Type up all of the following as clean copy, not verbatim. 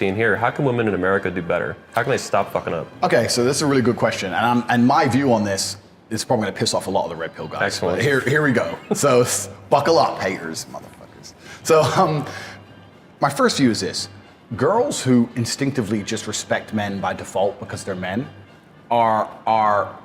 scene here. How can women in America do better? How can they stop fucking up? Okay, so this is a really good question, and my view on this is probably going to piss off a lot of the red pill guys. Excellent. But here we go. So buckle up, haters, motherfuckers. So my first view is this: girls who instinctively just respect men by default because they're men are.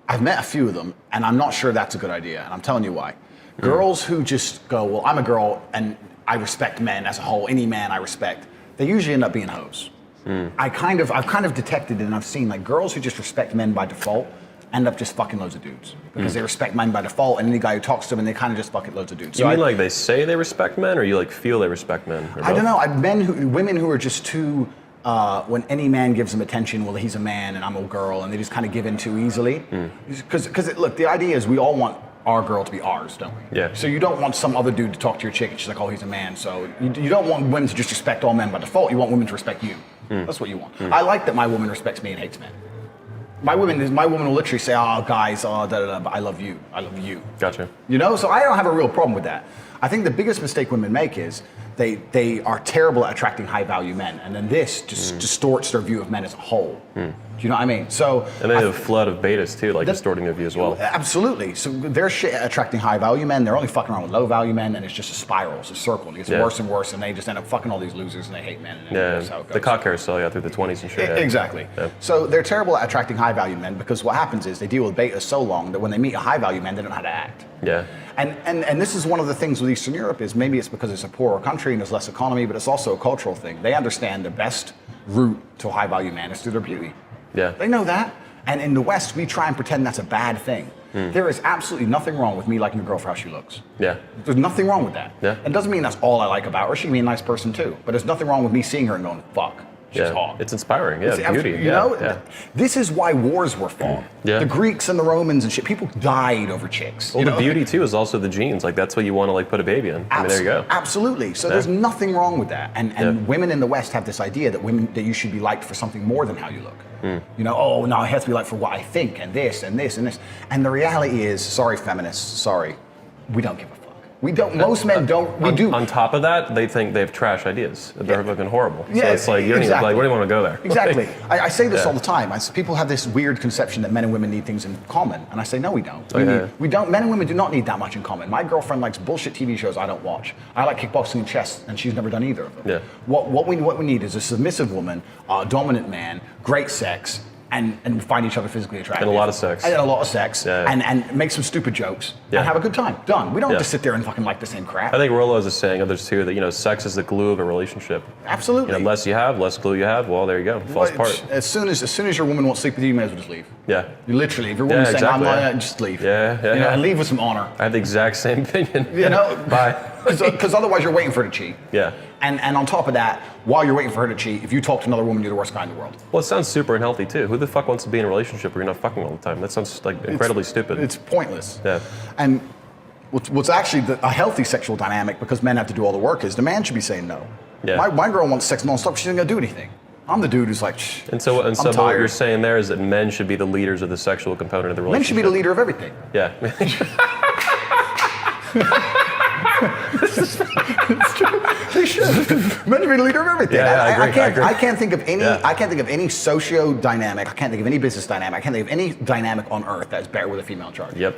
I've met a few of them, and I'm not sure that's a good idea, and I'm telling you why. Girls who just go, well, I'm a girl and I respect men as a whole, any man I respect, they usually end up being hoes. I've kind of detected it, and I've seen like girls who just respect men by default end up just fucking loads of dudes because they respect men by default, and any guy who talks to them, and they kind of just fucking loads of dudes. You mean like they say they respect men, or you like feel they respect men? I don't know. Women who are just too. When any man gives them attention, well, he's a man and I'm a girl, and they just kind of give in too easily. Because look, the idea is we all want our girl to be ours, don't we? Yeah. So you don't want some other dude to talk to your chick and she's like, oh, he's a man. So you don't want women to just respect all men by default. You want women to respect you. That's what you want. I like that my woman respects me and hates men. My woman will literally say, oh, guys, oh, da da da, but I love you. I love you. Gotcha. You know, so I don't have a real problem with that. I think the biggest mistake women make is they are terrible at attracting high value men, and then this just distorts their view of men as a whole. Do you know what I mean? So and they have a flood of betas too, like distorting their view as well. Absolutely. So they're shit at attracting high value men. They're only fucking around with low value men, and it's just a spiral. It's a circle. It gets worse and worse, and they just end up fucking all these losers, and they hate men. And that's how it goes. The cock carousel, through the 20s and shit. Exactly. Yeah. So they're terrible at attracting high value men because what happens is they deal with betas so long that when they meet a high value man, they don't know how to act. Yeah. And this is one of the things with Eastern Europe is maybe it's because it's a poorer country and there's less economy, but it's also a cultural thing. They understand the best route to a high value man is through their beauty. Yeah. They know that. And in the West, we try and pretend that's a bad thing. There is absolutely nothing wrong with me liking a girl for how she looks. Yeah. There's nothing wrong with that. Yeah. It doesn't mean that's all I like about her. She can be a nice person too. But there's nothing wrong with me seeing her and going, fuck. She's hot. It's inspiring. Yeah, it's beauty. You know, this is why wars were fought. Yeah. The Greeks and the Romans and shit. People died over chicks. Well, the beauty too is also the genes. Like that's what you want to like put a baby in. I mean, there you go. Absolutely. So there's nothing wrong with that. And women in the West have this idea that you should be liked for something more than how you look. You know, oh no, I have to be liked for what I think and this and this and this. And the reality is, sorry, feminists, sorry, we don't give a fuck. We don't. Most men don't. We do. On top of that, they think they have trash ideas. They're fucking horrible. So it's like you don't even like. Where do you want to go there? Exactly. I say this all the time. People have this weird conception that men and women need things in common, and I say no, we don't. We don't. Men and women do not need that much in common. My girlfriend likes bullshit TV shows I don't watch. I like kickboxing and chess, and she's never done either of them. Yeah. What we need is a submissive woman, a dominant man, great sex. And find each other physically attractive. And a lot of sex. And make some stupid jokes. And have a good time. Done. We don't have to sit there and fucking like the same crap. I think Rollo is saying, others too, that sex is the glue of a relationship. Absolutely. Less you have, less glue you have, well, there you go. It falls apart. As soon as your woman won't sleep with you, you may as well just leave. Yeah. You literally, if your woman's saying, I'm not, just leave. And leave with some honor. I have the exact same opinion. Bye. Because otherwise you're waiting for her to cheat. Yeah. And on top of that, while you're waiting for her to cheat, if you talk to another woman, you're the worst guy in the world. Well, it sounds super unhealthy too. Who the fuck wants to be in a relationship where you're not fucking all the time? That sounds like incredibly stupid. It's pointless. Yeah. And what's actually a healthy sexual dynamic, because men have to do all the work, is the man should be saying no. Yeah. My girl wants sex nonstop. She isn't gonna do anything. I'm the dude who's like, and so what you're saying there is that men should be the leaders of the sexual component of the relationship. Men should be the leader of everything. Yeah. It's true. They should. Men should be the leader of everything. Yeah, I agree. I can't think of any. I can't think of any socio dynamic. I can't think of any business dynamic. I can't think of any dynamic on earth that's better with a female in charge. Yep.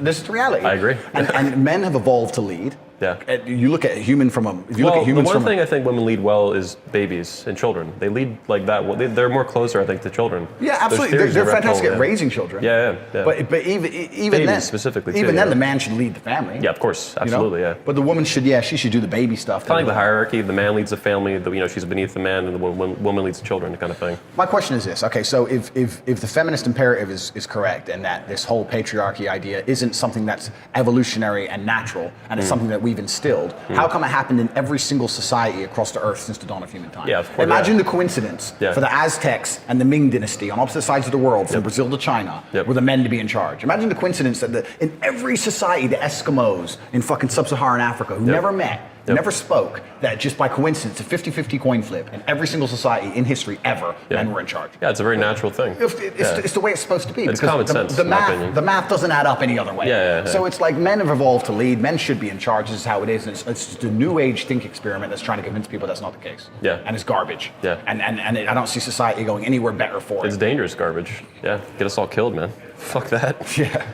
This is the reality. I agree. And men have evolved to lead. Yeah. You look at human from a. If you look at the humans one thing I think women lead well is babies and children. They lead like that. Well, they're more closer, I think, to children. Yeah, absolutely. They're fantastic at raising children. Yeah. But even babies then, specifically, even then, the man should lead the family. Yeah, of course, absolutely. Yeah. But the woman should, she should do the baby stuff. Kind of like the hierarchy. The man leads the family. She's beneath the man, and the woman leads the children, kind of thing. My question is this: okay, so if the feminist imperative is correct, and that this whole patriarchy idea isn't something that's evolutionary and natural, and it's something that we've instilled. How come it happened in every single society across the earth since the dawn of human time? Yeah, of course. Imagine the coincidence for the Aztecs and the Ming dynasty on opposite sides of the world, from Brazil to China, were the men to be in charge. Imagine the coincidence that in every society, the Eskimos in fucking sub-Saharan Africa, who never met, never spoke that just by coincidence, a 50-50 coin flip in every single society in history ever, men were in charge. Yeah, it's a very natural thing. It's the way it's supposed to be. It's common sense, The in my opinion. math doesn't add up any other way. Yeah. So it's like men have evolved to lead. Men should be in charge. This is how it is. And it's just a new age think experiment that's trying to convince people that's not the case. Yeah. And it's garbage. Yeah. And I don't see society going anywhere better for It's it. dangerous garbage. Yeah, get us all killed, man. Fuck that. Yeah.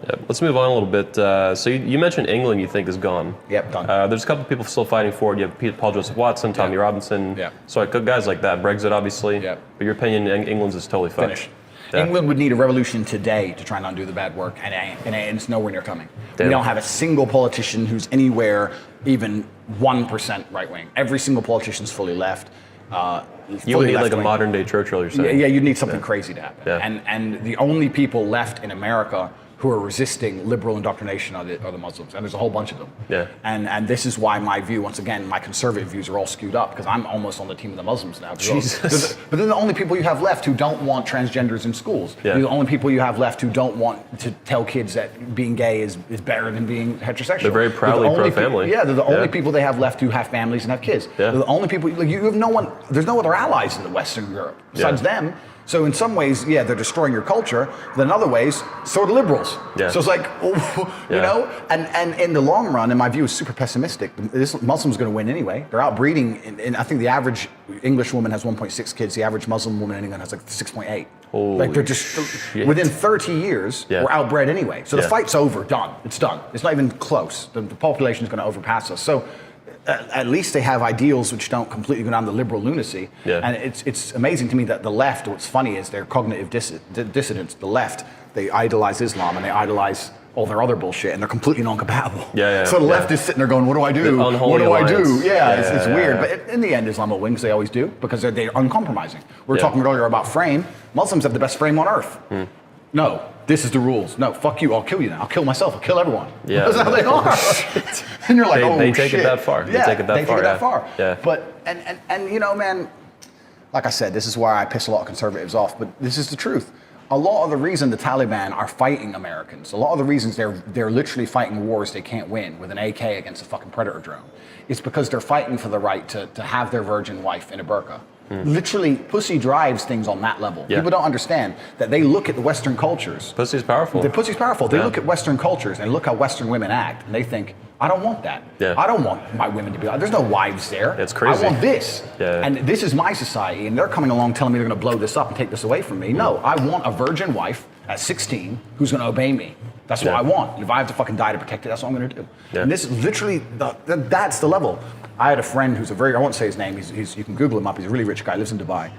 Yeah, let's move on a little bit. So you mentioned England you think is gone. Yep, done. There's a couple people still fighting for it. You have Paul Joseph Watson, Tommy Robinson. Yeah. So like guys like that. Brexit, obviously. Yeah. But your opinion, England's is totally fucked. Finished. Yeah. England would need a revolution today to try and undo the bad work, and it's nowhere near coming. Damn. We don't have a single politician who's anywhere even 1% right wing. Every single politician's fully left. You would need like a left-wing. modern day Churchill, you're saying? Yeah, you'd need something crazy to happen. Yeah. And the only people left in America who are resisting liberal indoctrination are the Muslims, and there's a whole bunch of them. Yeah. And this is why my view, once again, my conservative views are all skewed up, because I'm almost on the team of the Muslims now. Jesus. But then the only people you have left who don't want transgenders in schools. Yeah. You're the only people you have left who don't want to tell kids that being gay is better than being heterosexual. They're very proudly pro-family. Yeah, they're the only people they have left who have families and have kids. Yeah. They're the only people, like, you have no one, there's no other allies in the Western Europe besides them. So in some ways, yeah, they're destroying your culture. But in other ways, so are the liberals. Yeah. So it's like, you know, and in the long run, in my view, is super pessimistic. This Muslim's going to win anyway. They're outbreeding. And I think the average English woman has 1.6 kids. The average Muslim woman in England has like 6.8. Like they're just within 30 years, we're outbred anyway. So the fight's over, done. It's done. It's not even close. The population is going to overpass us. So at least they have ideals which don't completely go down the liberal lunacy. Yeah. And it's amazing to me that the left, what's funny is they're cognitive dissidents. The left, they idolize Islam and they idolize all their other bullshit, and they're completely non-compatible. So the left is sitting there going, what do I do? What do I do? It's weird. But in the end, Islam will win, because they always do, because they're uncompromising. We were talking earlier about frame. Muslims have the best frame on earth. No, this is the rules. No, fuck you. I'll kill you now. I'll kill myself. I'll kill everyone. Yeah. That's how they are. And you're like, they take it that far. Yeah, they take it that far. Yeah. But and you know, man, like I said, this is why I piss a lot of conservatives off. But this is the truth. A lot of the reason the Taliban are fighting Americans, a lot of the reasons they're literally fighting wars they can't win with an AK against a fucking Predator drone, is because they're fighting for the right to have their virgin wife in a burqa. Literally, pussy drives things on that level. People don't understand that they look at the Western cultures. Pussy's powerful. The pussy's powerful. They look at Western cultures and look how Western women act, and they think, I don't want that. I don't want my women to be like, there's no wives there. It's crazy. I want this. And this is my society, and they're coming along telling me they're going to blow this up and take this away from me. No, I want a virgin wife at 16 who's going to obey me. That's what I want. If I have to fucking die to protect it, that's what I'm going to do. And this is literally, that's the level. I had a friend who's I won't say his name, you can Google him up, he's a really rich guy, lives in Dubai.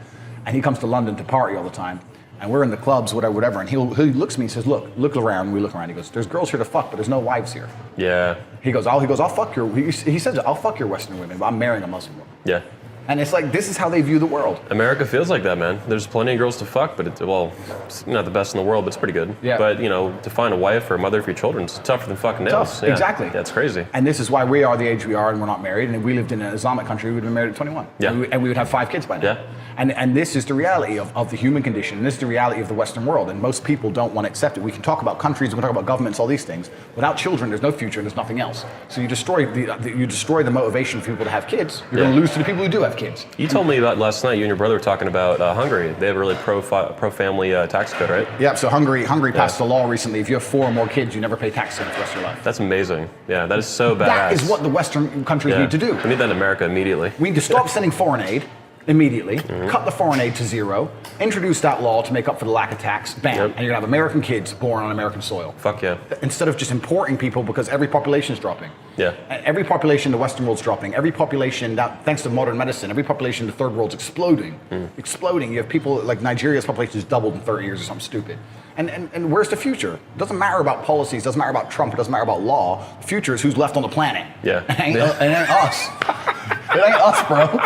And he comes to London to party all the time. And we're in the clubs, whatever. And he looks at me and says, look around. We look around. He goes, there's girls here to fuck, but there's no wives here. Yeah. He goes, I'll fuck your, he says, I'll fuck your Western women, but I'm marrying a Muslim woman. Yeah. And it's like, this is how they view the world. America feels like that, man. There's plenty of girls to fuck, but it's not the best in the world, but it's pretty good. Yeah. But, you know, to find a wife or a mother for your children, it's tougher than fucking nails. Tough, exactly. That's crazy. And this is why we are the age we are and we're not married. And if we lived in an Islamic country, we would have been married at 21. Yeah. And we would have 5 kids by now. Yeah. And this is the reality of the human condition. And this is the reality of the Western world. And most people don't want to accept it. We can talk about countries, we can talk about governments, all these things. Without children, there's no future and there's nothing else. So you destroy the motivation for people to have kids. You're going to lose to the people who do have kids. You told me about last night, you and your brother were talking about Hungary. They have a really pro-family tax code, right? Yeah, so Hungary passed a law recently. If you have 4 or more kids, you never pay tax on it for the rest of your life. That's amazing. Yeah, that is so badass. That is what the Western countries need to do. We need that in America immediately. We need to stop sending foreign aid immediately, cut the foreign aid to 0, introduce that law to make up for the lack of tax, bam, and you're gonna have American kids born on American soil. Fuck yeah. Instead of just importing people because every population is dropping. Yeah. Every population in the Western world's dropping. Every population, thanks to modern medicine, every population in the third world's exploding. Exploding. You have people, like Nigeria's population has doubled in 30 years or something stupid. And where's the future? It doesn't matter about policies, it doesn't matter about Trump, it doesn't matter about law. The future is who's left on the planet. Yeah. It ain't us. It ain't us, bro.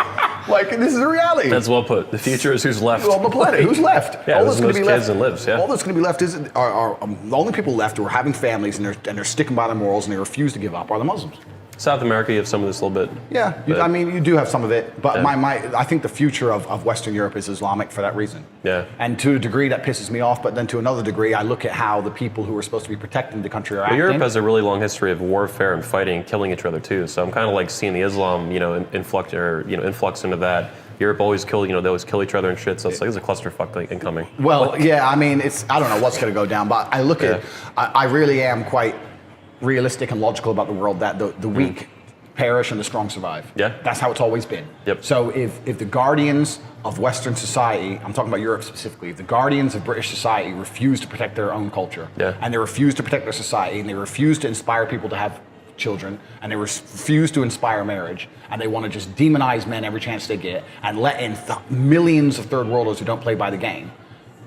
Like, this is the reality. That's well put. The future is who's left. On the planet, who's left? Yeah, all that's going to be left. Kids and lives. Yeah. All that's going to be left is the only people left who are having families and they're sticking by their morals and they refuse to give up are the Muslims. South America, you have some of this a little bit. Yeah, I mean, you do have some of it, but I think the future of Western Europe is Islamic for that reason. Yeah. And to a degree, that pisses me off, but then to another degree, I look at how the people who are supposed to be protecting the country are acting. Europe has a really long history of warfare and fighting and killing each other too. So I'm kind of like seeing the Islam, influx into that. Europe always kill, they always kill each other and shit. So it's like there's a clusterfuck like incoming. Well, yeah, I mean, I don't know what's going to go down, but I look at, I really am quite realistic and logical about the world that the weak perish and the strong survive. Yeah. That's how it's always been. Yep. So if the guardians of Western society, I'm talking about Europe specifically, if the guardians of British society refuse to protect their own culture, and they refuse to protect their society, and they refuse to inspire people to have children, and they refuse to inspire marriage, and they want to just demonize men every chance they get, and let in millions of third worlders who don't play by the game,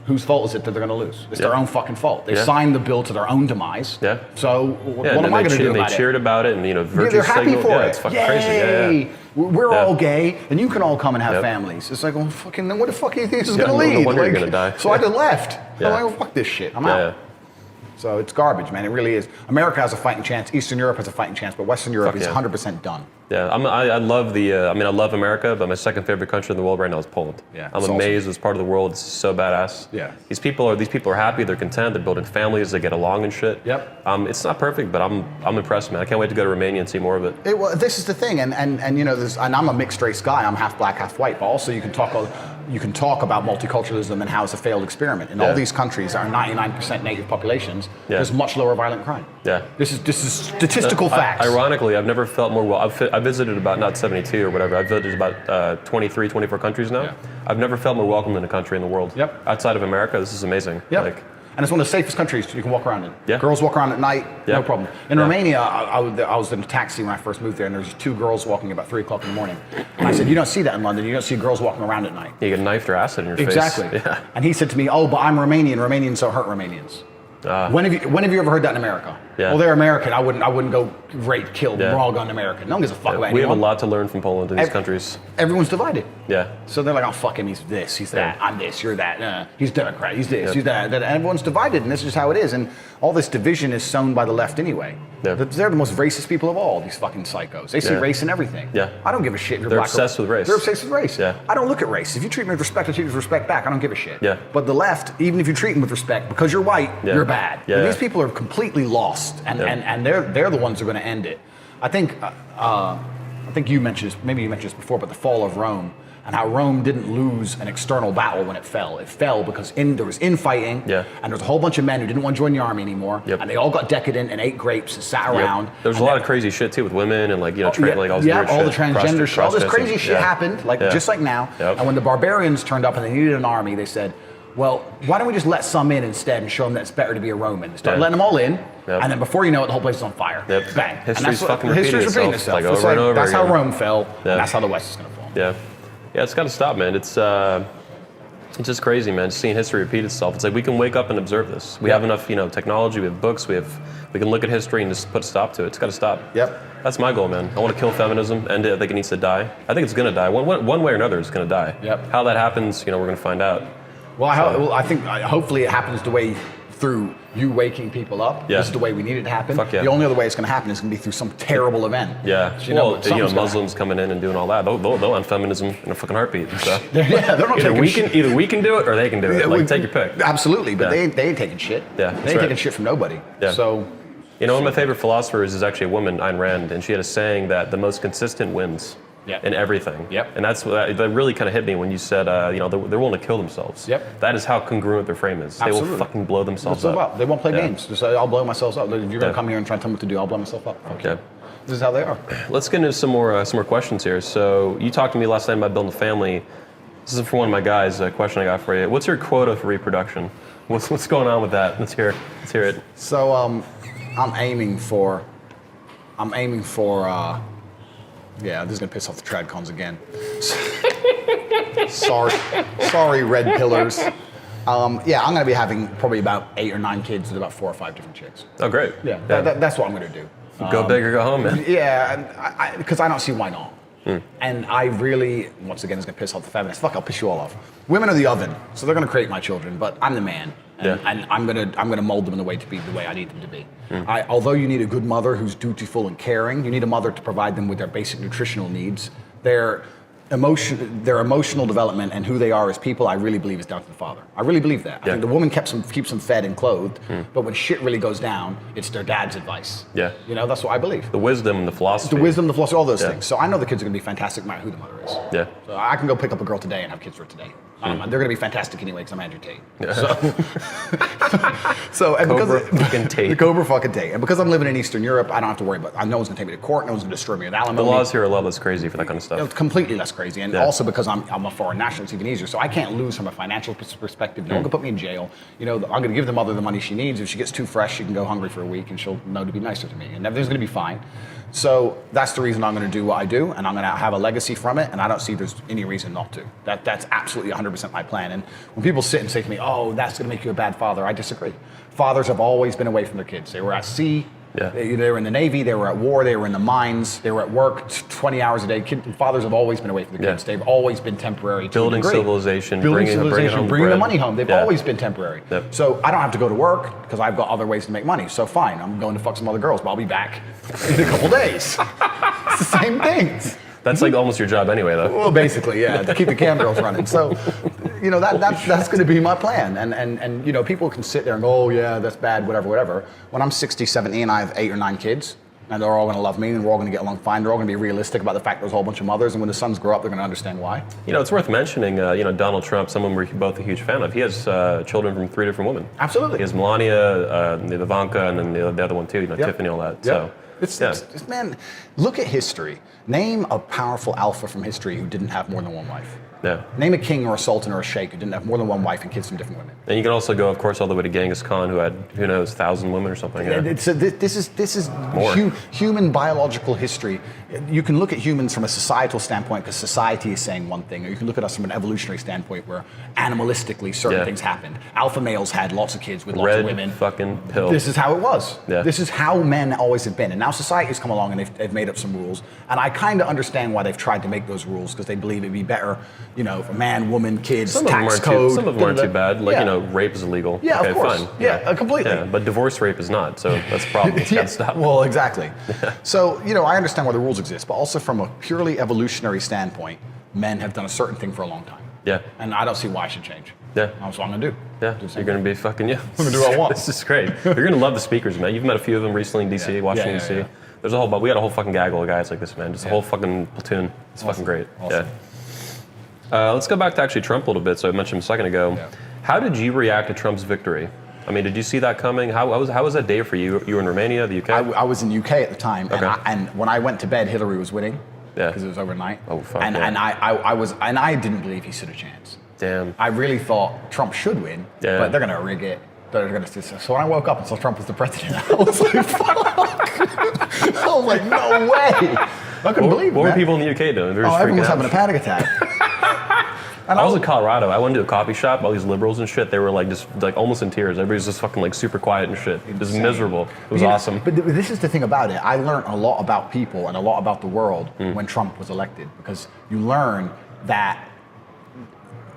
whose fault is it that they're going to lose? It's their own fucking fault. They signed the bill to their own demise. Yeah. So what am I going to do about it? They cheered about it, and virtue they're happy signal. for it. It's fucking Yay! crazy. Yeah. We're all gay, and you can all come and have families. It's like, well, fucking, then what the fuck do you think this is going to lead? No wonder you're going to die. So I just left. I'm like, well, fuck this shit. I'm out. So it's garbage, man. It really is. America has a fighting chance. Eastern Europe has a fighting chance, but Western Europe is 100% done. Yeah, I love I love America, but my second favorite country in the world right now is Poland. Yeah, I'm amazed as part of the world. It's so badass. Yeah, these people are happy. They're content. They're building families. They get along and shit. Yep. It's not perfect, but I'm impressed, man. I can't wait to go to Romania and see more of it. Well, this is the thing, and I'm a mixed race guy. I'm half black, half white. But also, you can talk about multiculturalism and how it's a failed experiment. In all these countries that are 99% native populations, there's much lower violent crime. Yeah. This is statistical facts. Ironically, I've never felt more I visited about, not 72 or whatever, I've visited about 23, 24 countries now. Yeah. I've never felt more welcome in a country in the world. Yep. Outside of America, this is amazing. Yep. And it's one of the safest countries you can walk around in. Yeah. Girls walk around at night, no problem. In Romania, I was in a taxi when I first moved there, and there was 2 girls walking about 3 o'clock in the morning. And I said, you don't see that in London. You don't see girls walking around at night. You get knifed or acid in your face. Exactly. Yeah. And he said to me, oh, but I'm Romanian. Romanians don't hurt Romanians. When have you ever heard that in America? Yeah. Well, they're American. I wouldn't go rape, kill, raw gun American. No one gives a fuck about anyone. We have a lot to learn from Poland and these countries. Everyone's divided. Yeah. So they're like, oh, fuck him. He's this. He's that. I'm this. You're that. He's Democrat. He's this. He's that. And everyone's divided, and this is how it is. And all this division is sown by the left anyway. Yeah. They're the most racist people of all, these fucking psychos. They see race in everything. Yeah. I don't give a shit if you're black. They're obsessed with race. They're obsessed with race. Yeah. I don't look at race. If you treat me with respect, I treat you with respect back. I don't give a shit. Yeah. But the left, even if you treat them with respect, because you're white, you're bad. Yeah. These people are completely lost, and they're the ones who are going to end it. I think you mentioned this, maybe you mentioned this before, but the fall of Rome and how Rome didn't lose an external battle when it fell. It fell because there was infighting, and there was a whole bunch of men who didn't want to join the army anymore, and they all got decadent and ate grapes and sat around. There was a lot of crazy shit too with women and all this all weird the shit, transgender shit, all this crazy shit happened, just like now. Yep. And when the barbarians turned up and they needed an army, they said, well, why don't we just let some in instead and show them that it's better to be a Roman? They start letting them all in, and then before you know it, the whole place is on fire. Yep. Bang. History's fucking repeating itself. Like over and over That's again. how Rome fell, and that's how the West is going to fall. Yeah. Yeah, it's got to stop, man. It's just crazy, man. Just seeing history repeat itself. It's like we can wake up and observe this. We have enough, technology. We have books. We can look at history and just put a stop to it. It's got to stop. Yep. That's my goal, man. I want to kill feminism, end it. I think it needs to die. I think it's going to die. One way or another, it's going to die. Yep. How that happens, we're going to find out. Well, I think hopefully it happens the way through you waking people up. Yeah. This is the way we need it to happen. Fuck yeah. The only other way it's going to happen is going to be through some terrible event. Yeah. Muslims coming in and doing all that. They'll end feminism in a fucking heartbeat. So. They're not either we can do it or they can do it. Take your pick. Absolutely, but they ain't taking shit. Yeah, they ain't taking shit from nobody. Yeah. So. One of my favorite philosophers is actually a woman, Ayn Rand, and she had a saying that the most consistent wins. Yep. In everything. Yep. And that really kind of hit me when you said, they're willing to kill themselves. Yep. That is how congruent their frame is. Absolutely. They will fucking blow themselves up. They won't play games. Just say, I'll blow myself up. If you're going to come here and try and tell me what to do, I'll blow myself up. Okay. This is how they are. Let's get into some more questions here. So you talked to me last night about building a family. This is for one of my guys, a question I got for you. What's your quota for reproduction? What's going on with that? Let's hear it. So I'm aiming for yeah, this is gonna piss off the tradcons again. sorry, red pillars. I'm gonna be having probably about 8 or 9 kids with about 4 or 5 different chicks. Oh, great. Yeah. That's what I'm gonna do. Go big or go home, man. Yeah, because I don't see why not. And I really, once again, is going to piss off the feminists. Fuck, I'll piss you all off. Women are the oven, so they're going to create my children, but I'm the man. And I'm gonna mold them in the way to be the way I need them to be. Although you need a good mother who's dutiful and caring, you need a mother to provide them with their basic nutritional needs. Their emotional development and who they are as people, I really believe is down to the father. I really believe that. I think the woman keeps them fed and clothed, but when shit really goes down, it's their dad's advice. Yeah. That's what I believe. The wisdom and the philosophy. The wisdom, the philosophy, all those things. So I know the kids are going to be fantastic no matter who the mother is. Yeah. So I can go pick up a girl today and have kids for today. They're going to be fantastic anyway because I'm Andrew Tate. Yeah. So and Cobra because fucking Tate. The Cobra fucking Tate. And because I'm living in Eastern Europe, I don't have to worry about no one's going to take me to court, no one's going to destroy me with alimony. The laws here are a lot less crazy for that kind of stuff. It's completely less crazy. And also because I'm a foreign national, it's even easier. So I can't lose from a financial perspective. No one can put me in jail. I'm going to give the mother the money she needs. If she gets too fresh, she can go hungry for a week and she'll know to be nicer to me. And everything's going to be fine. So that's the reason I'm going to do what I do, and I'm going to have a legacy from it, and I don't see there's any reason not to. That's absolutely 100% my plan. And when people sit and say to me, oh, that's going to make you a bad father, I disagree. Fathers have always been away from their kids. They were at sea, they were in the Navy, they were at war, they were in the mines, they were at work 20 hours a day. Fathers have always been away from their kids. They've always been temporary. Building civilization, bringing the money home. They've always been temporary. Yep. So I don't have to go to work because I've got other ways to make money. So fine, I'm going to fuck some other girls, but I'll be back in a couple days. It's the same thing. That's like almost your job anyway, though. Well, basically, yeah, to keep the cam girls running. So, that's going to be my plan. And people can sit there and go, oh, yeah, that's bad, whatever. When I'm 60, 70, and I have 8 or 9 kids, and they're all going to love me, and we're all going to get along fine. They're all going to be realistic about the fact there's a whole bunch of mothers, and when the sons grow up, they're going to understand why. It's worth mentioning, Donald Trump, someone we're both a huge fan of, he has children from 3 different women. Absolutely. He has Melania, Ivanka, and then the other one too, Tiffany, all that. Yep. So, it's, man, look at history. Name a powerful alpha from history who didn't have more than one wife. Yeah. Name a king or a sultan or a sheikh who didn't have more than one wife and kids from different women. And you can also go, of course, all the way to Genghis Khan, who had, 1,000 women or something. Yeah. This is human biological history. You can look at humans from a societal standpoint because society is saying one thing, or you can look at us from an evolutionary standpoint where animalistically certain things happened. Alpha males had lots of kids with lots of women. Red fucking pill. This is how it was. Yeah. This is how men always have been. And now society's come along and they've made up some rules. And I kind of understand why they've tried to make those rules because they believe it'd be better, for man, woman, kids, tax code. Some of them aren't too bad. Like, rape is illegal. Yeah, okay, of course. Fine. Yeah, completely. Yeah, but divorce rape is not, so that's a problem. It's got to stop. Well, exactly. So, I understand why the rules exist, but also from a purely evolutionary standpoint, men have done a certain thing for a long time. Yeah. And I don't see why I should change. Yeah. That's what I'm going to do. Yeah, you're going to be fucking, I'm going to do what I want. This is great. You're going to love the speakers, man. You've met a few of them recently in D.C., Washington, D.C. Yeah. There's we got a whole fucking gaggle of guys like this, man. Just a whole fucking platoon. It's fucking great. Awesome. Yeah. Let's go back to actually Trump a little bit. So I mentioned him a second ago. Yeah. How did you react to Trump's victory? I mean, did you see that coming? How was that day for you? You were in Romania, the UK? I was in UK at the time, okay. and when I went to bed, Hillary was winning. Yeah. Because it was overnight. Oh fuck. And I didn't believe he stood a chance. Damn. I really thought Trump should win, but they're gonna rig it. They're gonna do so. So when I woke up and saw Trump was the president, I was like, fuck. I was like, no way. I couldn't believe it. What were people in the UK doing? Everyone was having a panic attack. And I was in Colorado. I went to a coffee shop. All these liberals and shit. They were just almost in tears. Everybody's just fucking super quiet and shit. It was miserable. It was awesome. But this is the thing about it. I learned a lot about people and a lot about the world when Trump was elected, because you learn that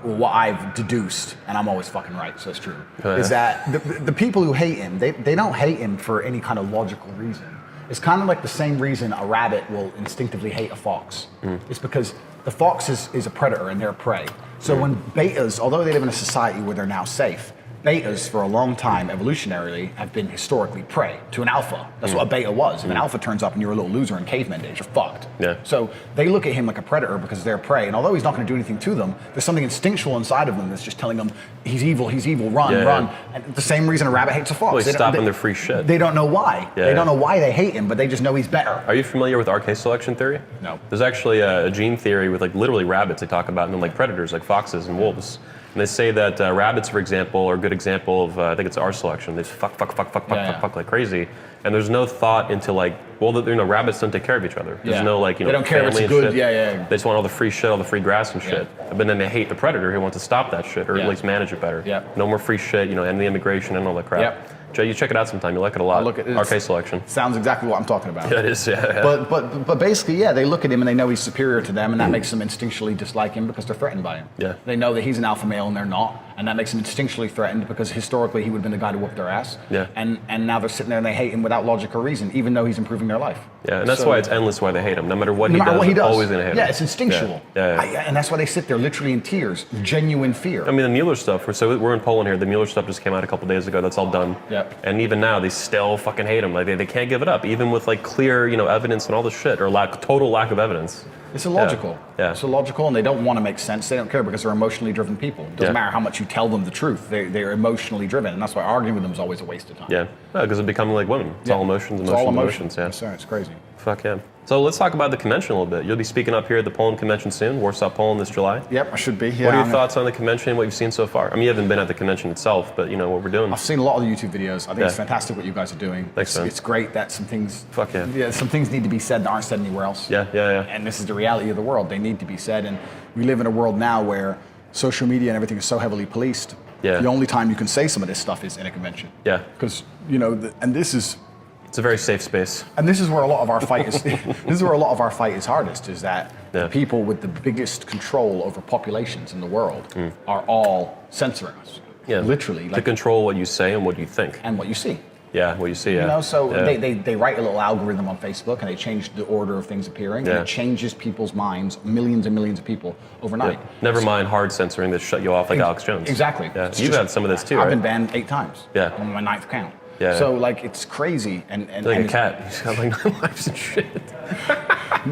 what I've deduced, and I'm always fucking right, so it's true, is that the people who hate him, they don't hate him for any kind of logical reason. It's kind of like the same reason a rabbit will instinctively hate a fox. It's because the fox is a predator and they're prey. So when betas, although they live in a society where they're now safe, betas for a long time evolutionarily have been historically prey to an alpha. That's what a beta was. If an alpha turns up and you're a little loser in caveman days, you're fucked. Yeah. So they look at him like a predator because they're prey. And although he's not going to do anything to them, there's something instinctual inside of them that's just telling them, he's evil, run, run. And the same reason a rabbit hates a fox. Well, he's stopping their free shit. They don't know why. Yeah. They don't know why they hate him, but they just know he's better. Are you familiar with RK selection theory? No. There's actually a gene theory with literally rabbits they talk about, and then predators like foxes and wolves. And they say that rabbits, for example, are a good example of, I think it's R selection. They just fuck like crazy. And there's no thought into rabbits don't take care of each other. There's no they don't care if it's good. Shit. They just want all the free shit, all the free grass and shit. But then they hate the predator who wants to stop that shit or at least manage it better. No more free shit, end the immigration and all that crap. Jay, you check it out sometime. You like it a lot. Arcade Selection. Sounds exactly what I'm talking about. Yeah, it is. Yeah. But basically, yeah, they look at him and they know he's superior to them, and that makes them instinctually dislike him because they're threatened by him. Yeah. They know that he's an alpha male and they're not, and that makes them instinctually threatened because historically he would have been the guy to whoop their ass. Yeah. And now they're sitting there and they hate him without logic or reason, even though he's improving their life. Yeah, and that's why it's endless why they hate him. No matter what he does, they're always going to hate him. Yeah, it's instinctual. Yeah. And that's why they sit there literally in tears, genuine fear. I mean, the Mueller stuff, we're in Poland here. The Mueller stuff just came out a couple days ago. That's all done. Yep. And even now, they still fucking hate him. Like, they can't give it up, even with, like, clear, evidence and all this shit, or total lack of evidence. It's illogical. Yeah. It's illogical, and they don't want to make sense. They don't care because they're emotionally driven people. It doesn't matter how much you tell them the truth. They're emotionally driven, and that's why arguing with them is always a waste of time. Yeah, because it's becoming like women. It's all emotions, It's all emotions. Yeah. Yes, sir. It's crazy. Fuck yeah. So let's talk about the convention a little bit. You'll be speaking up here at the Poland convention soon, Warsaw, Poland, this July. Yep, I should be. Yeah, what are your thoughts on the convention, what you've seen so far? I mean, you haven't been at the convention itself, but what we're doing. I've seen a lot of the YouTube videos. I think it's fantastic what you guys are doing. Thanks, man. It's great that some things. Fuck yeah. Yeah, some things need to be said that aren't said anywhere else. Yeah. And this is the reality of the world. They need to be said, and we live in a world now where social media and everything is so heavily policed. Yeah. The only time you can say some of this stuff is in a convention. Yeah. Because and this is. It's a very safe space. And this is where a lot of our fight is. This is where a lot of our fight is hardest. Is that the people with the biggest control over populations in the world are all censoring us. Yeah. Literally. To control what you say and what you think. And what you see. Yeah, what you see. Yeah. So they write a little algorithm on Facebook and they change the order of things appearing. And it changes people's minds, millions and millions of people overnight. Yeah. Never mind hard censoring that shut you off like Alex Jones. Exactly. Yeah. You've had some of this too, I've right? been banned 8 times. Yeah. On my 9th count. Yeah. So it's crazy and like a cat. He's got like 9 lives and shit.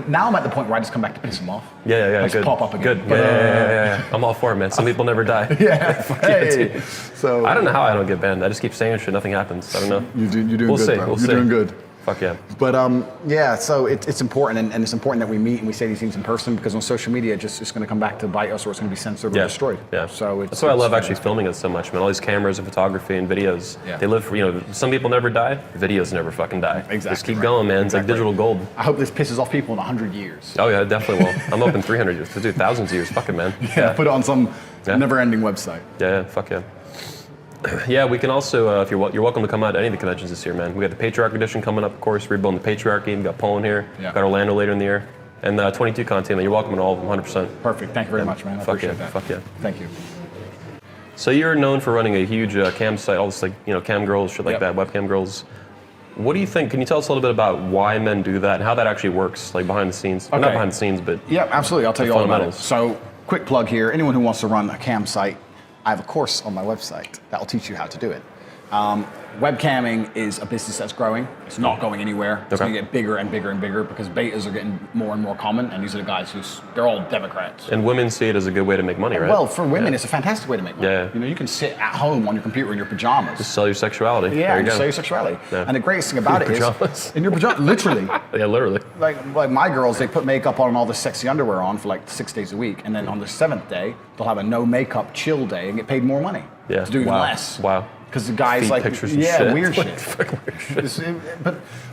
Now I'm at the point where I just come back to piss him off. Yeah. Just good. pop up again. Good. Yeah. I'm all for it, man. Some people never die. Yeah. Hey. So I don't know how I don't get banned. I just keep saying shit. Nothing happens. I don't know. You're doing good, bro. We'll You're doing good. Fuck yeah. But so it's important, and it's important that we meet and we say these things in person because on social media, it's going to come back to bite us, or it's going to be censored or destroyed. Yeah. So that's why I love actually filming it so much, man. All these cameras and photography and videos. Yeah. They live for some people never die. Videos never fucking die. Exactly. Just keep going, man. It's like digital gold. I hope this pisses off people in 100 years. Oh yeah, it definitely will. I'm hoping 300 years. To do thousands of years. Fuck it, man. Yeah. Put it on some never-ending website. Yeah. Fuck yeah. Yeah, we can also, if you're welcome to come out to any of the conventions this year, man. We got the Patriarch Edition coming up, of course, rebuilding the patriarchy. We got Poland here, got Orlando later in the year, and 22 content. You're welcome to all of them, 100%. Perfect. Thank you very much, man. I appreciate that. Fuck yeah. Thank you. So you're known for running a huge cam site, all this cam girls, shit like that, webcam girls. What do you think? Can you tell us a little bit about why men do that and how that actually works, like behind the scenes? Okay. Not behind the scenes, but yeah, absolutely. I'll tell you all about it. So, quick plug here. Anyone who wants to run a cam site, I have a course on my website that will teach you how to do it. Webcamming is a business that's growing. It's not going anywhere. It's going to get bigger and bigger and bigger because betas are getting more and more common, and these are the guys they're all Democrats. And women see it as a good way to make money, right? Well, for women, it's a fantastic way to make money. Yeah. You can sit at home on your computer in your pajamas. Just sell your sexuality. Yeah, there you go. sell your sexuality. Yeah. And the greatest thing about it is in your pajamas, literally. Yeah, literally. Like my girls, they put makeup on and all this sexy underwear on for like 6 days a week, and then on the 7th day, they'll have a no makeup chill day and get paid more money. Yeah. To do even less. Wow. Because the guys Feed like pictures and shit. weird shit. Weird shit.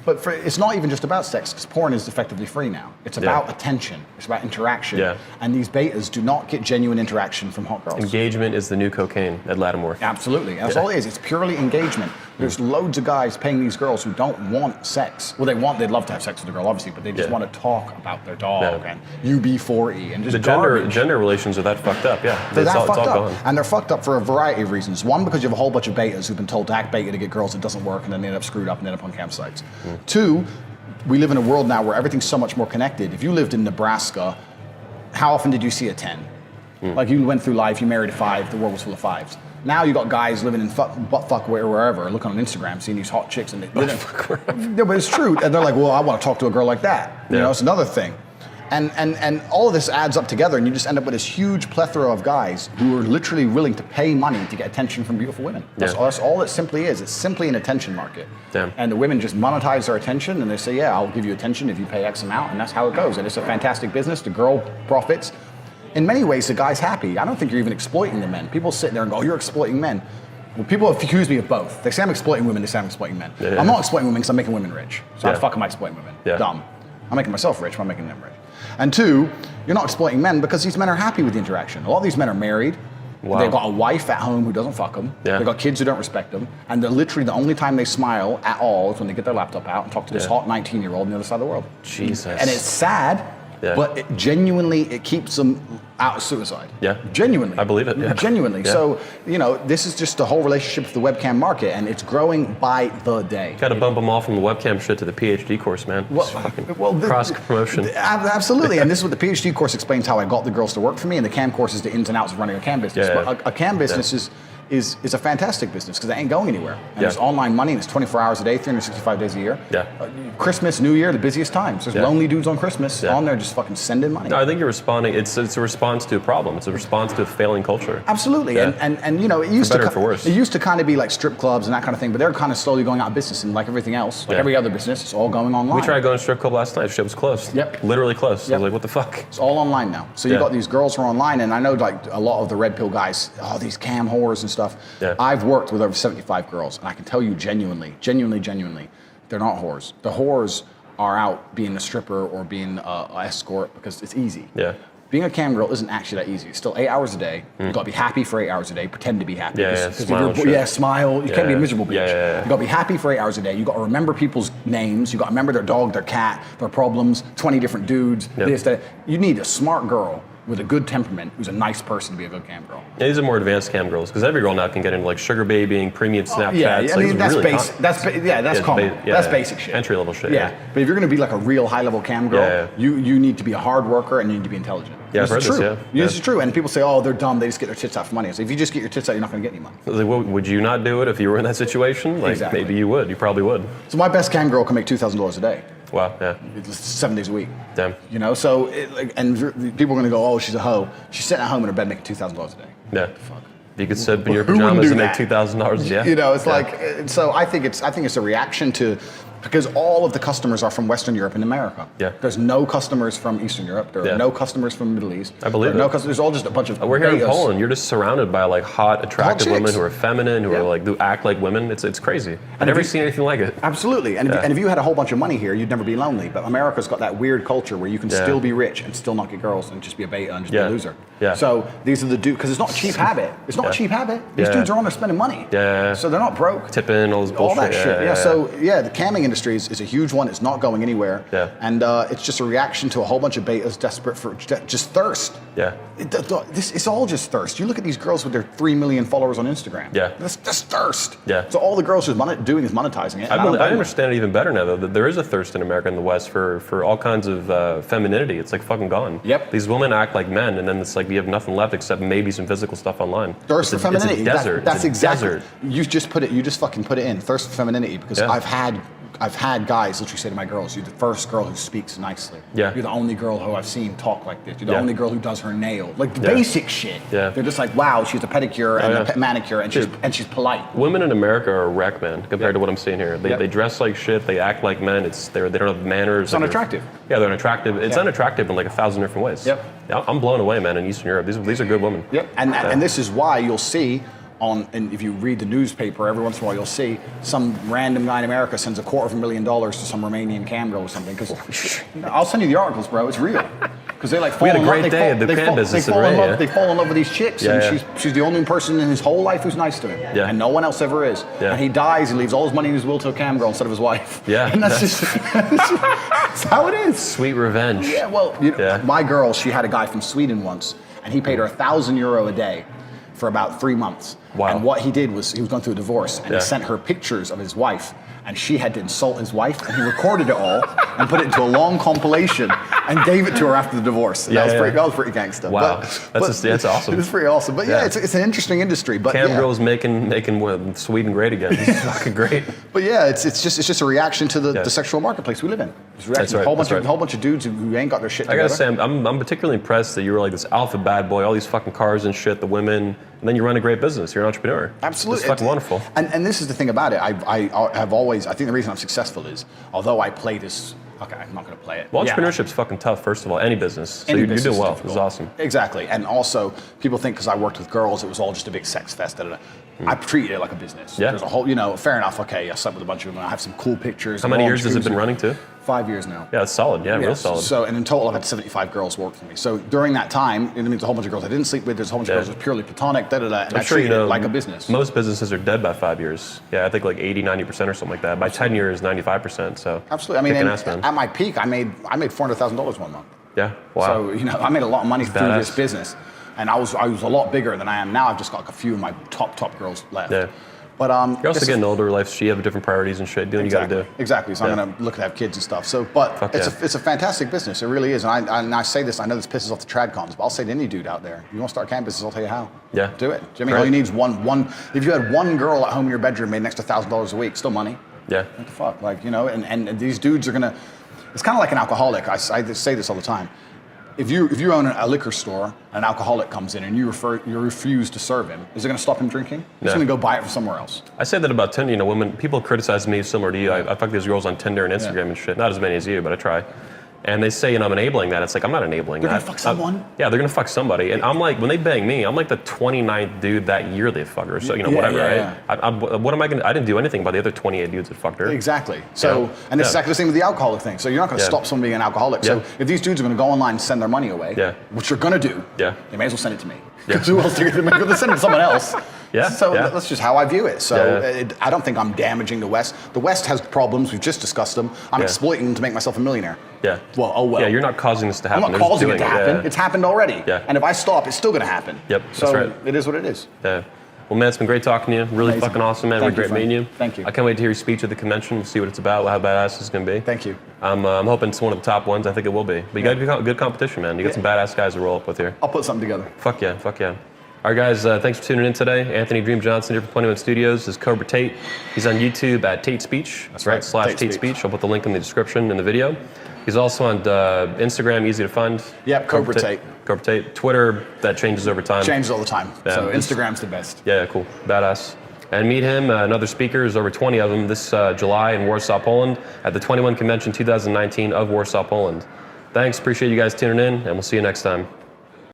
But it's not even just about sex because porn is effectively free now. It's about attention. It's about interaction. Yeah. And these betas do not get genuine interaction from hot girls. Engagement is the new cocaine at Lattimore. Absolutely. And that's all it is. It's purely engagement. There's loads of guys paying these girls who don't want sex. Well, they'd love to have sex with a girl, obviously, but they just want to talk about their dog and UB40 and just the gender relations are that fucked up. Yeah, they're it's that fucked up, gone. and they're fucked up for a variety of reasons. One, because you have a whole bunch of betas who've been told to act beta to get girls, it doesn't work, and then they end up screwed up and end up on campsites. Two, we live in a world now where everything's so much more connected. If you lived in Nebraska, how often did you see a 10? Like you went through life, you married a 5, the world was full of 5s. Now you got guys living in buttfuck wherever, looking on Instagram, seeing these hot chicks, and but it's true. And they're like, well, I want to talk to a girl like that. You know, it's another thing. And all of this adds up together, and you just end up with this huge plethora of guys who are literally willing to pay money to get attention from beautiful women. That's all it simply is. It's simply an attention market. Damn. And the women just monetize their attention, and they say, yeah, I'll give you attention if you pay X amount, and that's how it goes. And it's a fantastic business. The girl profits. In many ways, the guy's happy. I don't think you're even exploiting the men. People sit there and go, oh, you're exploiting men. Well, people accuse me of both. They say I'm exploiting women, they say I'm exploiting men. Yeah. I'm not exploiting women because I'm making women rich. So how the fuck am I exploiting women? Yeah. Dumb. I'm making myself rich, but I'm making them rich. And two, you're not exploiting men because these men are happy with the interaction. A lot of these men are married. Wow. They've got a wife at home who doesn't fuck them. Yeah. They've got kids who don't respect them. And they're literally the only time they smile at all is when they get their laptop out and talk to this hot 19-year-old on the other side of the world. Jesus. And it's sad, but it keeps them out of suicide. Yeah. Genuinely. I believe it. Yeah. Genuinely. Yeah. So, this is just the whole relationship with the webcam market, and it's growing by the day. Got to bump them all from the webcam shit to the PhD course, man. Cross promotion. Absolutely. And this is what the PhD course explains how I got the girls to work for me, and the cam course is the ins and outs of running a cam business. Yeah, But a cam business is a fantastic business because it ain't going anywhere. And there's online money, and it's 24 hours a day, 365 days a year. Yeah. Christmas, New Year, the busiest times. There's lonely dudes on Christmas on there just fucking sending money. No, I think you're responding. It's a response to a problem. It's a response to a failing culture. Absolutely. Yeah. And it used for better or for worse. It used to kind of be like strip clubs and that kind of thing, but they're kind of slowly going out of business, and like everything else, like every other business, it's all going online. We tried going to a strip club last night. Shit was closed. Yep. Literally closed. Yep. I was like, what the fuck? It's all online now. So you got these girls who are online, and I know like a lot of the red pill guys, these cam whores and stuff. Yeah. I've worked with over 75 girls, and I can tell you genuinely, they're not whores. The whores are out being a stripper or being an escort because it's easy. Yeah. Being a cam girl isn't actually that easy. It's still 8 hours a day. You got to be happy for 8 hours a day. Pretend to be happy. Smile. You can't be a miserable bitch. You got to be happy for 8 hours a day. You got to remember people's names. You got to remember their dog, their cat, their problems. 20 different dudes. This, that. You need a smart girl with a good temperament who's a nice person to be a good cam girl. Yeah, these are more advanced cam girls because every girl now can get into like sugar babying, premium Snapchats. I mean, that's really basic. That's common. That's basic shit. Entry level shit. Yeah. But if you're going to be like a real high level cam girl, you need to be a hard worker and you need to be intelligent. Yeah, this is true. This is true. And people say, they're dumb. They just get their tits out for money. So if you just get your tits out, you're not going to get any money. I was like, well, would you not do it if you were in that situation? Like, exactly. Maybe you would. You probably would. So my best cam girl can make $2,000 a day. Wow, yeah. It's 7 days a week. Damn. So, and people are going to go, she's a hoe. She's sitting at home in her bed making $2,000 a day. Yeah. Fuck. If you could sit in your pajamas and make $2,000 a day. It's like, so I think it's a reaction to, because all of the customers are from Western Europe and America. Yeah. There's no customers from Eastern Europe. There are no customers from the Middle East. I believe it. No customers. There's all just a bunch of We're here in Poland. You're just surrounded by like hot, attractive women who are feminine, who act like women. It's crazy. I've never seen anything like it. Absolutely. And if you had a whole bunch of money here, you'd never be lonely. But America's got that weird culture where you can still be rich and still not get girls and just be a beta and just be a loser. Yeah. So these are the dudes, because it's not a cheap habit. It's not a cheap habit. These dudes are on there spending money. Yeah. So they're not broke. Tipping, all this bullshit. All that shit. So the camming industry is a huge one. It's not going anywhere. Yeah. And it's just a reaction to a whole bunch of betas desperate for just thirst. Yeah. It's all just thirst. You look at these girls with their 3 million followers on Instagram. Yeah. That's thirst. Yeah. So all the girls are doing is monetizing it. I understand it even better now, though, that there is a thirst in America and the West for all kinds of femininity. It's like fucking gone. Yep. These women act like men, and then it's like you have nothing left except maybe some physical stuff online. Thirst for femininity. It's a desert. That's exactly. Desert. You just fucking put it in. Thirst for femininity, because I've had guys literally say to my girls, "You're the first girl who speaks nicely. Yeah. You're the only girl who I've seen talk like this. You're the only girl who does her nail. Like the basic shit. Yeah. They're just like, wow, she's a pedicure and a manicure, and she's polite. Women in America are a wreck, man, compared to what I'm seeing here. They dress like shit. They act like men. They don't have manners. It's unattractive. Yeah, they're unattractive. It's unattractive in like 1,000 different ways. Yep. I'm blown away, man. In Eastern Europe, these are good women. Yep. And this is why you'll see. And if you read the newspaper, every once in a while you'll see some random guy in America sends $250,000 to some Romanian cam girl or something. Because I'll send you the articles, bro. It's real. Because they like fall in love. We had a great day at the cam business in Remy. They fall in love with these chicks, and she's the only person in his whole life who's nice to him, and no one else ever is. And he dies. He leaves all his money in his will to a cam girl instead of his wife. Yeah, and that's how it is. Sweet revenge. Yeah. Well, my girl, she had a guy from Sweden once, and he paid her €1,000 a day for about 3 months. Wow. And what he did was he was going through a divorce, and he sent her pictures of his wife, and she had to insult his wife, and he recorded it all and put it into a long compilation and gave it to her after the divorce. And that was pretty gangster. Wow, that's awesome. It's pretty awesome. But it's an interesting industry. But cam girls making Sweden great again. It's fucking great. But it's just a reaction to the sexual marketplace we live in. It's a reaction to a whole bunch of dudes who ain't got their shit together. I gotta say, I'm particularly impressed that you were like this alpha bad boy, all these fucking cars and shit, the women, and then you run a great business. You're an entrepreneur. Absolutely. It's fucking wonderful. And this is the thing about it. I have always, I think the reason I'm successful is, although I play this, okay, I'm not going to play it. Well, entrepreneurship's fucking tough, first of all, any business. So you're doing well. It's awesome. Exactly. And also, people think because I worked with girls, it was all just a big sex fest. I treated it like a business. Yeah. There's a whole, fair enough, okay, I slept with a bunch of them, I have some cool pictures. How many years has it been running to? 5 years now. Yeah, it's solid. Yeah, real Yes. solid. So, and in total, I've had 75 girls work for me. So during that time, it means a whole bunch of girls I didn't sleep with. There's a whole bunch of girls that was purely platonic. And I'm I sure treated it like a business. Most businesses are dead by 5 years. Yeah, I think like 80, 90% or something like that. By 10 years, 95%. So absolutely. I mean, ass, man. at my peak, I made $400,000 one month. Yeah. Wow. So I made a lot of money through badass. this business, and I was a lot bigger than I am now. I've just got like a few of my top girls left. Yeah. But you're also getting older. Life, you have different priorities and shit. Doing exactly, what you got to do. Exactly. So I'm gonna look to have kids and stuff. So, but it's a fantastic business. It really is. And I say this. I know this pisses off the trad cons, but I'll say to any dude out there, you want to start a camp business? I'll tell you how. Yeah. Do it. Do you know what I mean? All you need is one. If you had one girl at home in your bedroom made an extra $1,000 a week, still money. Yeah. What the fuck? Like, and these dudes are gonna. It's kind of like an alcoholic. I say this all the time. If you own a liquor store, an alcoholic comes in and you refuse to serve him, is it going to stop him drinking? He's going to go buy it from somewhere else. I say that about Tinder. Women, people criticize me similar to you. I fuck these girls on Tinder and Instagram and shit. Not as many as you, but I try. And they say, I'm enabling that. It's like, I'm not enabling that. They're going to fuck someone? Yeah, they're going to fuck somebody. And I'm like, when they bang me, I'm like the 29th dude that year they fuck her. So, whatever, right? What am I going to, I didn't do anything about the other 28 dudes that fucked her. Exactly. So, and it's exactly the same with the alcoholic thing. So you're not going to stop someone being an alcoholic. So if these dudes are going to go online and send their money away, which you're going to do, they may as well send it to me. Because who else are you going to send it to someone else? So that's just how I view it. So I don't think I'm damaging the West. The West has problems. We've just discussed them. I'm exploiting them to make myself a millionaire. Yeah. Well, oh well. Yeah, you're not causing this to happen. I'm not causing it to happen. It's happened already. Yeah. And if I stop, it's still going to happen. Yep. So that's right. it is what it is. Yeah. Well, man, it's been great talking to you. Really fucking awesome, man. Really great meeting you. Thank you. I can't wait to hear your speech at the convention. We'll see what it's about, how badass it's going to be. Thank you. I'm hoping it's one of the top ones. I think it will be. But you got good competition, man. You got some badass guys to roll up with here. I'll put something together. Fuck yeah. All right, guys, thanks for tuning in today. Anthony Dream Johnson here from 21 Studios. This is Cobra Tate. He's on YouTube at Tate Speech. That's right. / Tate Speech. I'll put the link in the description in the video. He's also on Instagram, easy to find. Yep, Cobra Tate. Cobra Tate. Twitter, that changes over time. Changes all the time. Yeah, so Instagram's the best. Yeah, cool. Badass. And meet him and other speakers, over 20 of them, this July in Warsaw, Poland, at the 21 Convention 2019 of Warsaw, Poland. Thanks. Appreciate you guys tuning in, and we'll see you next time.